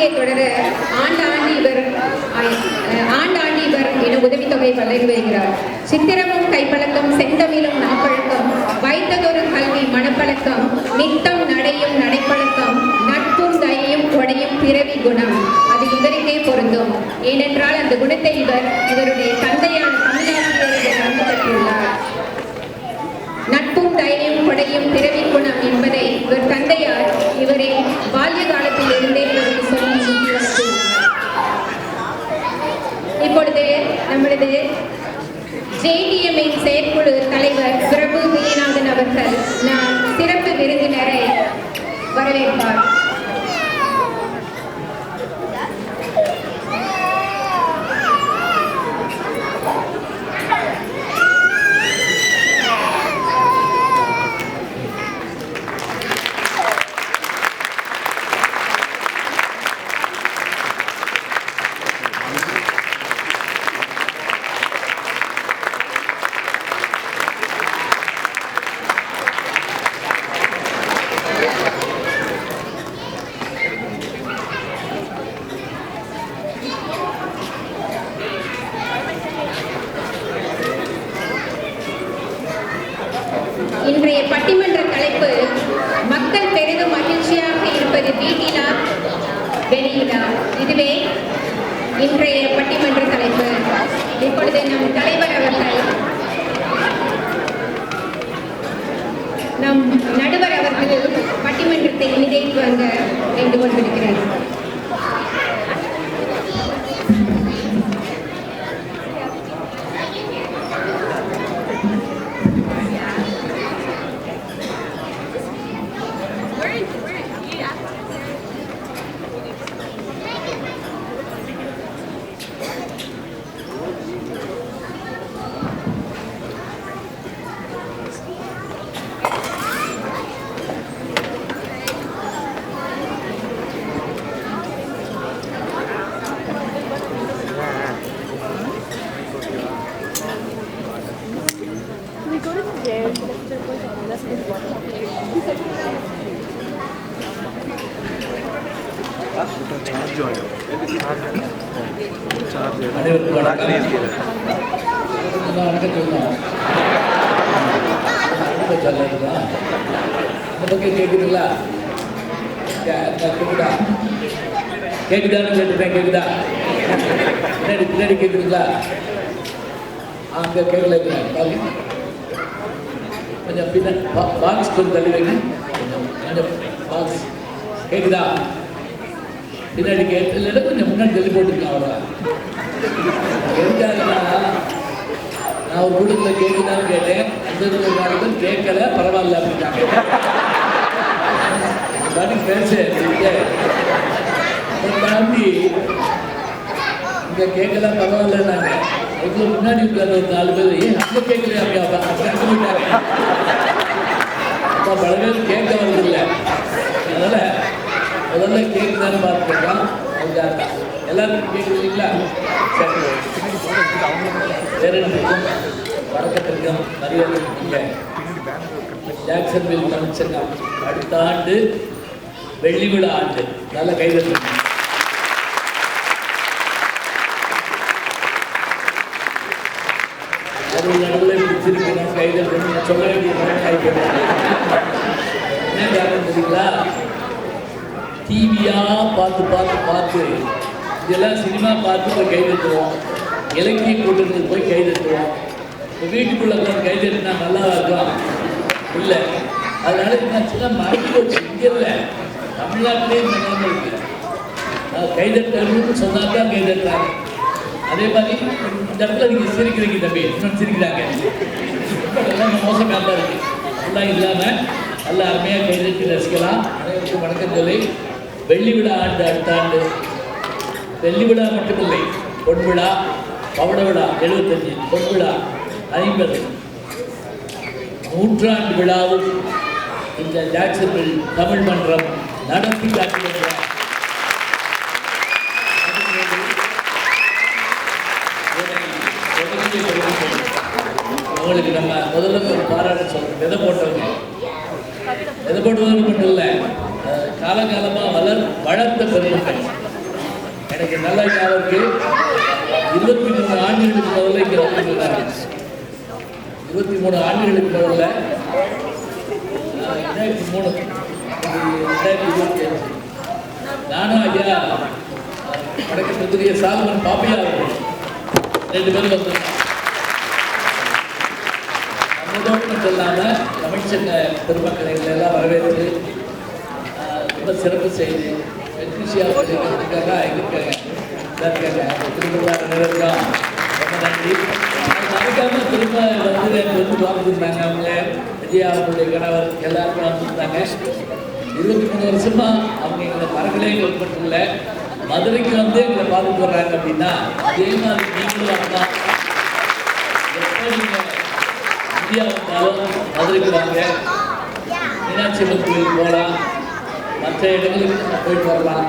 வாழ்க்கையை தொடர ஆண்டாண்டு இவர் என உதவித்தொகை வழங்கி வருகிறார். சித்திரமும் கைப்பழக்கம், செந்தமிழும் நாப்பழக்கம், வைத்ததொரு கல்வி மனப்பழக்கம், நித்தம் நடையும் நடைப்பழக்கம், நட்பும் தயையும் கொடையும் பிறவி குணம். அது இவருக்கே பொருந்தும். ஏனென்றால் அந்த குணத்தை இவருடைய தந்தையான தமிழாசிரியர்கள் பங்கு பெற்றுள்ளார். நட்பும் தைரியம் கொடையும் பிறவி குணம் என்பதை இவர் தந்தையார் இவரை பால்ய காலத்தில் இருந்தே இவருக்கு சொல்லி வந்துள்ளார். இப்பொழுது நம்மளது JDM-இன் செயற்குழு தலைவர் பிரபு விஜயநாதன் அவர்கள் நாம் சிறப்பு விருந்தினரை வரவேற்பார். இன்றைய பட்டிமன்ற தலைப்பு மக்கள் பெரிதும் மகிழ்ச்சியாக இருப்பது வீட்டிலா வெளியிலா. இதுவே இன்றைய பட்டிமன்ற தலைப்பு. இப்பொழுது நம் தலைவர் அவர்கள், நம் நடுவர் அவர்கள் பட்டிமன்றத்தை இனிதே துவங்க வேண்டுகோள் விடுக்கிறார். கேக்குதுங்களா? கேக்குதான்னு கேட்டுட்டேன். கேக்குதா? பின்னாடி கேக்குதுங்களா? அங்க கேட்கல. கொஞ்சம் பின்னாடி பாக்ஸ் கொஞ்சம் தள்ளி வைங்க. கொஞ்சம் பாக்ஸ் கேக்குதா? பின்னாடி கேட்கல, கொஞ்சம் முன்னாடி தள்ளி போட்டுருக்கேன். அவ்வளோ எதுக்காகனா, நான் ஒரு குடும்பத்தில் கேட்குதான்னு கேட்டேன். அந்த கேட்கல, பரவாயில்ல அப்படின்னாங்க. பேச தாண்டி இங்க கேட்கலாம் பரவாயில்லன்னாங்க. எங்களுக்கு முன்னாடி உட்கார்ந்த ஒரு 4 பேர் ஏன் அங்க கேட்கலையா போயிட்டாங்க. அப்போ பல பேர் கேட்க வரதில்லை. அதனால முதல்ல கேட்குதான்னு பார்த்துக்கலாம். எல்லாருக்கும் கேட்குறீங்களா? பேரனுக்கும் வணக்கத்திற்கும் மரியாதை. ஜாக்சன்வில் தமிழ்ச்சங்கம் அடுத்த ஆண்டு வெள்ளி விழா ஆண்டு. நல்ல கைதட்டு. அது நடுவில் பிடிச்சிருக்கணும் கைதட்டு சொல்ல வேண்டிய என்ன காரணம் தெரியுங்களா? டிவியா பார்த்து இதெல்லாம் சினிமா பார்த்து போய் கைதட்டுவோம். இலக்கிய கூட்டத்துக்கு போய் கைதட்டுவோம். இப்போ வீட்டுக்குள்ள கைதட்டுனா நல்லா இருக்கும் இல்லை. அதனால என்ன மறந்து போச்சு. இங்கே இல்லை, தமிழ்நாட்டிலே இந்த நிலைமை இருக்கு. கைதட்டல்னு சொன்னால் தான் கைதட்டுறாங்க. அதே மாதிரி இந்த இடத்துல நீங்கள் சிரிக்கிறீங்க தம்பி, இன்னும் சிரிக்கிறாங்க. எல்லாம் மோசமாக தான் இருக்கு. அப்படிலாம் இல்லாமல் நல்லா அருமையாக கைதட்டி ரசிக்கலாம். அனைவருக்கும் வணக்கம் சொல்லி வெள்ளி விழா ஆண்டு அடுத்த ஆண்டு. வெள்ளி விழா மட்டுமில்லை, பொன் விழா, பவள விழா 75, பொன் விழா 50, 100ஆண்டு விழாவும் இந்த ஜாக்சன்வில் தமிழ் மன்றம் நடத்தி காட்டுகின்றார். உங்களுக்கு நம்ம முதல்ல ஒரு பாராட்டு சொல்றோம். விதை போட்டவங்க மட்டும் இல்லை, காலகாலமாக வளர்த்த பெருமக்கள் நல்லா அவருக்கு 23 ஆண்டுகளுக்கு முதல்ல இங்கே வந்துருக்காங்க. 23 ஆண்டுகளுக்கு முதல்ல 2023 நானும் ஐயா வடக்கு புதிய சால்வன் பாப்பியா அவர்கள் 2 பேரும் வந்திருக்காங்க. நம்மளோட சொல்லாமல் தமிழ்ச்சங்க பெருமக்களை எல்லாம் வரவேற்று ரொம்ப சிறப்பு செய்து வெற்றிசியாவுக்காக இருக்காங்க திரும்ப நிறைவேற்றம் ரொம்ப நன்றி. மறக்காம திரும்ப வந்து பார்த்துருந்தாங்க. அவங்க விஜயா அவங்களுடைய கணவர் எல்லாருமே வந்துருந்தாங்க. 23 வருஷமா அவங்க எங்களை மரங்களே ஏற்பட்டுள்ள மதுரைக்கு வந்து எங்களை பார்த்துட்டு வர்றாங்க அப்படின்னா அதே மாதிரி நீங்களும் வரலாம். எப்போ நீங்கள் இந்தியா வந்தாலும் மதுரைக்கு வாங்க. மீனாட்சி அம்மன் கோயிலுக்கு போகலாம், மற்ற இடங்களுக்கு நம்ம போயிட்டு வரலாம்.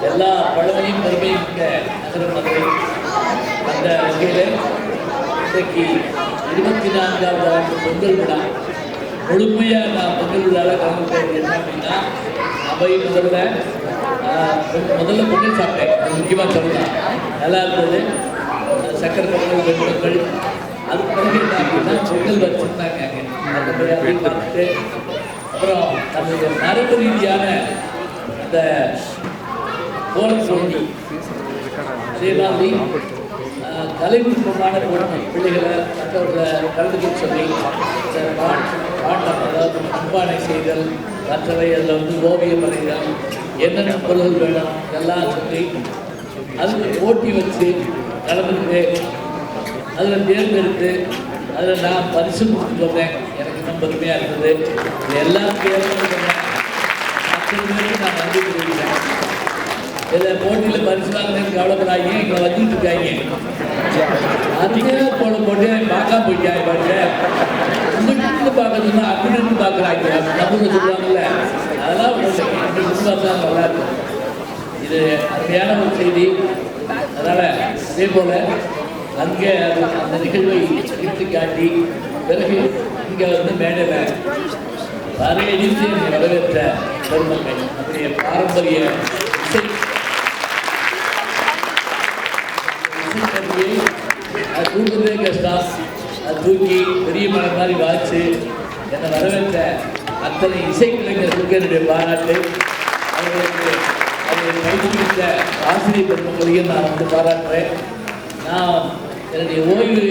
எல்லா பழமையும் பெருமையும் இந்த நகரம் மதுரை. அந்த வகையில் இன்றைக்கு 24வது ஆண்டு பொங்கல் விழா முழுமையாக நான் பொங்கல் விழாவில் கலந்துக்கிட்டது என்ன அப்படின்னா அவை முதல்ல பொங்கல் சாப்பிட்டேன். அது முக்கியமாக சொல்லலாம், நல்லா இருந்தது. சக்கரை பொங்கல் வெண்பொங்கல். அதுக்கு பிறகு என்ன அப்படின்னா பொங்கல் வச்சுருந்தாங்க அங்கே பார்த்துட்டு அப்புறம் நம்மளுடைய மரபு ரீதியான அந்த கோலம் சொல்லி அதே மாதிரி கலைநுட்பமான பிள்ளைகளை மற்றவர்களை கலந்துக்க சொல்லி பாட்டம் அதாவது அன்பானை செய்தல் மற்றவை அதில் வந்து ஓவியம் வரைதல் என்னென்ன பொருள்கள் வேணும் இதெல்லாம் சொல்லி அதுக்கு போட்டி வச்சு கலந்துக்கிட்டு அதில் தேர்ந்தெடுத்து அதில் நான் பரிசு கொடுத்துட்டு வந்தேன். எனக்கு ரொம்ப பெருமையாக இருந்தது. இது எல்லாருக்கும் ஏற்படுத்தினேன். அத்தனை பேருக்கு நான் நன்றி தெரிவிக்கிறேன். இதில் போட்டியில் பரிசு வாங்கினேன்னு கவலைப்படாங்க, எங்களை வச்சுட்டு இருக்காங்க. அருமையாக போல போட்டு பார்க்காம போயிட்டாங்க. பாருங்க உங்கள்கிட்ட பார்க்கறதுன்னா அப்படின்னு பார்க்குறாங்க. நம்ம சொல்லுவாங்கல்ல, அதெல்லாம் பார்த்தா நல்லா இருக்கும். இது அருமையான ஒரு செய்தி. அதனால் அதே போல் அங்கே அந்த நிகழ்வை எடுத்து காட்டி பிறகு இங்கே வந்து மேடையில் வரையடித்து வரவேற்ற பெருமக்கள் நம்முடைய பாரம்பரிய இசைக்கருவியை அது தூக்குறதே கஷ்டம். அது தூக்கி பெரிய மலை மாதிரி வாய்ச்சி என்னை வரவேற்ற அத்தனை இசைக்கலைஞர்களுக்கு என்னுடைய பாராட்டு. அவர்களுக்கு அதை பயிற்சித்த ஆசிரியர் பெருமக்களையும் நான் வந்து பாராட்டுறேன். நான் என்னுடைய ஓய்வு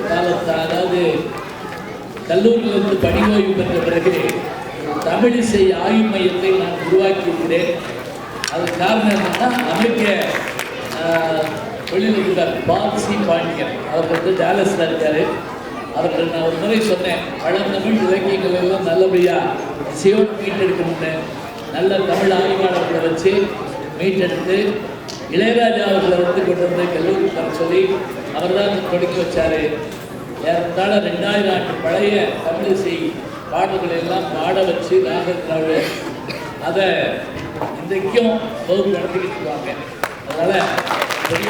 காலத்தை அதாவது கல்லூரியிலிருந்து பணி ஓய்வு பெற்ற பிறகு தமிழிசை ஆய்வு மையத்தை நான் உருவாக்கியிருக்கிறேன். அதுக்கு காரணம் என்னன்னா அமெரிக்க வெளியில் பால்சி பாண்டியன் அவர் வந்து டாலஸில் இருக்கார். அவருக்கு நான் ஒரு முறை சொன்னேன், பழந்தமிழ் இலக்கியங்கள் எல்லாம் நல்லபடியாக சிவன் மீட்டெடுக்கணும்னு நல்ல தமிழ் ஆய்வாளர்களை வச்சு மீட்டெடுத்து இளையராஜா அவர்களை வந்து கொண்டு வந்து கல்லூரி தர சொல்லி அவர் தான் தொடங்கி வச்சார். ஏறத்தாழ 2000 ஆண்டு பழைய தமிழிசை பாடல்களை எல்லாம் பாட வச்சு நாகர் அதை இன்றைக்கும் வகுப்பு நடத்திக்கிட்டு இருக்காங்க. அதனால் பெரிய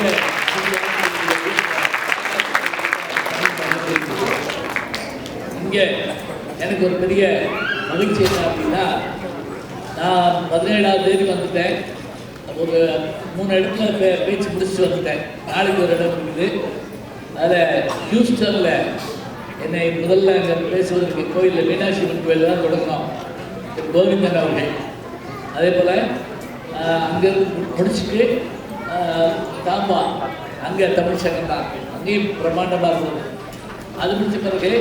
இங்கே எனக்கு ஒரு பெரிய மகிழ்ச்சி என்ன அப்படின்னா, நான் 17ஆம் தேதி வந்துட்டேன். ஒரு 3 இடத்துல பேச்சு முடிச்சுட்டு வந்துட்டேன். நாளைக்கு ஒரு இடம் இருக்குது. அதில் ஹியூஸ்டனில் என்னை முதல்ல அங்கே பேசுவதற்கு கோயிலில் மீனாட்சி அம்மன் கோயில் தான் தொடங்கணும் கோவிந்தன் அவர்கள். அதே போல் அங்கேருந்து முடிச்சுட்டு தாம்பா அங்கே தமிழ் சங்கம் தான், அங்கேயும் பிரம்மாண்டமாக இருந்தது. அது முடிச்ச பிறகு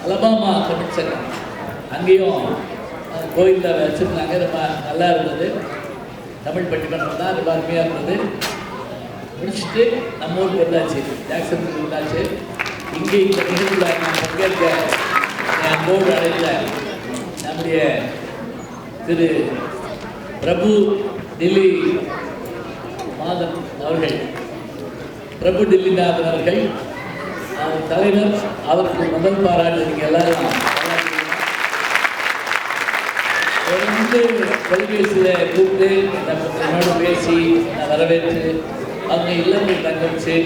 அலபாமா தமிழ் சங்கம் அங்கேயும் கோயிலில் வச்சுருந்தாங்க. ரொம்ப நல்லா இருந்தது. தமிழ் பட்டிமன்றம் தான் ரொம்ப அருமையாக இருந்தது. முடிச்சுட்டு நம்ம ஊருக்கு வந்தாச்சு, ஜாக்சனுக்கு வந்தாச்சு. இங்கே இந்த நிகழ்வில் நான் பங்கேற்க என் அன்போடு அழைத்த நம்முடைய திரு பிரபு டில்லி மாதன் அவர்கள், பிரபு டில்லிநாதன் அவர்கள் தலைவர், அவருக்கு முதல் பாராட்டு. நீங்கள் எல்லாரும் தொடர்ந்து தொலைபேசியில் கூப்பிட்டு என்னோட பேசி நான் வரவேற்று அவங்க இல்லங்கள் தங்க வச்சு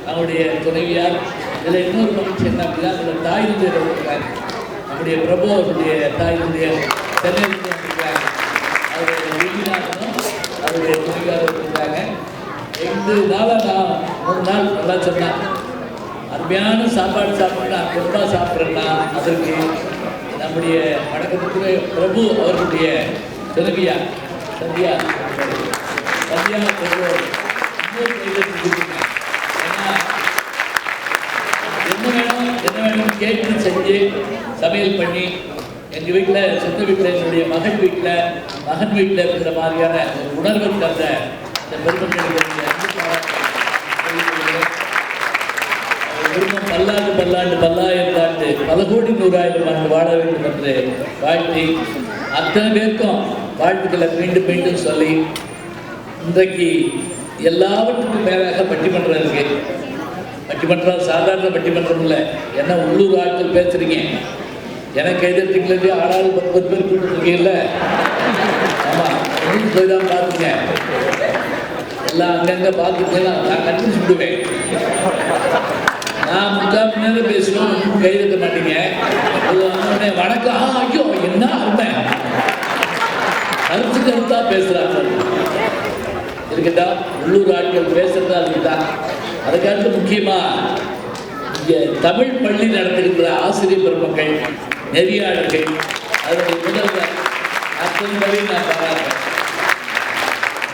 அவங்களுடைய துணைவியார். இதில் இன்னொரு மகிழ்ச்சி என்ன அப்படின்னா, அதில் தாய் தந்தையர் இருக்காங்க. நம்முடைய பிரபு அவருடைய தாய் தந்தையர் சென்னையிலிருந்து வந்திருக்காங்க. அவருடைய வீடாகவும் அவருடைய துணைவியார் இருக்காங்க. 2 நாளாக நான் 3 நாள் நல்லா சொன்னேன். அருமையான சாப்பாடு சாப்பிட்டு நான் ரொம்ப சாப்பிட்றேன்னா அதற்கு நம்முடைய வணக்கத்துக்குரிய பிரபு அவர்களுடைய துணைவியா சந்தியா பிரபு ஏன்னா என்ன வேணும் கேட்டு செஞ்சு சமையல் பண்ணி எங்கள் வீட்டில் சொந்த வீட்டில் என்னுடைய மகன் வீட்டில் இருக்கிற மாதிரியான ஒரு உணர்வு தந்த இந்த பெருமக்களுடைய குடும்பம் பல்லாயிரம் ஆண்டு பல கோடி 100,000 ஆண்டு வாழ வேண்டும் என்று வாழ்த்தி அத்தனை பேருக்கும் வாழ்த்துக்களை மீண்டும் சொல்லி இன்றைக்கு எல்லாவற்றுக்கும் மேலாக பட்டிமன்றம் இருக்கு. பட்டிமன்றம் சாதாரண பட்டிமன்றம் இல்லை. ஏன்னா உள்ளூர் ஆட்கள் பேசுறீங்க. எனக்கு எதிர்த்துங்களே ஆளாளு 10 பேர் கூப்பிட்டுருக்கீங்கல்ல. ஆமாம், போய் தான் பார்த்துங்க. எல்லாம் அங்கங்கே பார்த்துக்கலாம். நான் கண்டிச்சு விடுவேன். நான் 3/4 மணி நேரம் பேசுவேன், கைதட்ட மாட்டீங்க. வணக்கம், ஐயோ என்ன அருமை, கருத்தா பேசுறாங்க இருக்குதா. உள்ளூர் ஆட்கள் பேசுறதா இருக்குதா. அதுக்காக முக்கியமா இங்கே தமிழ் பள்ளி நடத்திருக்கிற ஆசிரியர் பெருமக்கள், நெறியாளர்கள், அதனுடைய முதல்வர் அத்தனை நான் பாராட்டுறேன்.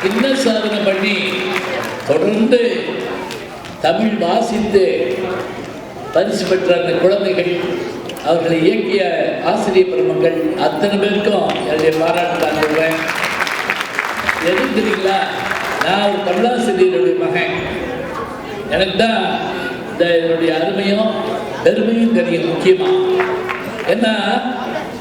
என்ன சாதனை பண்ணி தொடர்ந்து தமிழ் வாசித்து பரிசு பெற்ற அந்த குழந்தைகள், அவர்களை இயக்கிய ஆசிரியர் பெருமக்கள் அத்தனை பேருக்கும் என்னுடைய பாராட்டு நான் சொல்றேன். எது தெரியுங்களா, நான் ஒரு தமிழாசிரியருடைய மகன். எனக்கு தான் இந்த என்னுடைய அருமையும் பெருமையும் தெரியும். முக்கியமாக ஏன்னா